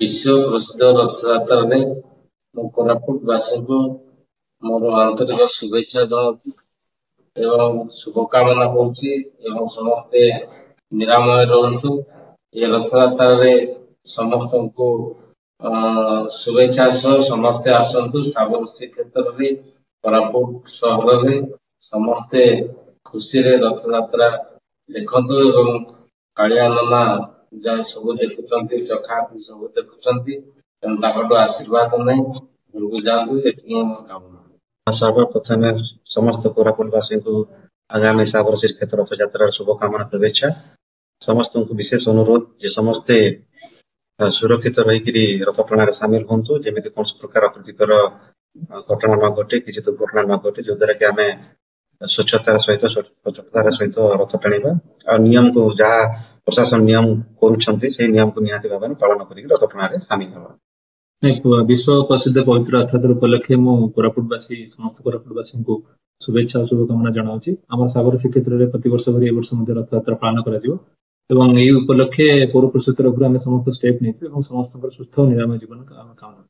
विश्व प्रसिद्ध रथयात्रा में कोरापुट वासी को मोर आंतरिक शुभेच्छा जनाऊँ एवं शुभकामना करुच्ची एवं समस्ते निरामय रहतु। ये रथयात्रा समस्त को शुभेच्छा सह समस्ते आसतु। सागर श्रीक्षेत्र में कोरापुट सहर में समस्ते खुशी रे रथयात्रा देखतु एवं कालिया नना जहाँ सब देखुंत चखा सब देखुंत आशीर्वाद नहीं घर को जातु ये कामना। सर्वप्रथम समस्त कोरापुटवासी को आगामी साबर श्रीक्षेत्र रथयात्रा शुभकामना शुभेच्छा। समस्त को विशेष अनुरोध जे समस्ते सुरक्षित रही रथ टणार सामिल हूँ जमी कौन प्रकार अप्रीतिकर घटना न घटे किसी दुर्घटना न घटे जो द्वारा कि आम स्वच्छतार सहित रथ टाणीबा और नियम को जहाँ प्रशासन नियम कर नियम को निहाती भाव पालन कर रथ टणार सामिल होगा। विश्व प्रसिद्ध पवित्र रथयात्रा उपलक्षे मु कोरापुटवासी समस्त कोरापुटवासी को शुभेच्छा और शुभकामना जनाऊँ। आम सागर श्रीक्षेत्र में प्रति वर्ष भरी वर्ष रथयात्रा पालन कर उपलक्षे पौर परिषद तरफ समस्त स्टेप नहीं समस्त सुस्थ और निरामय जीवन कामना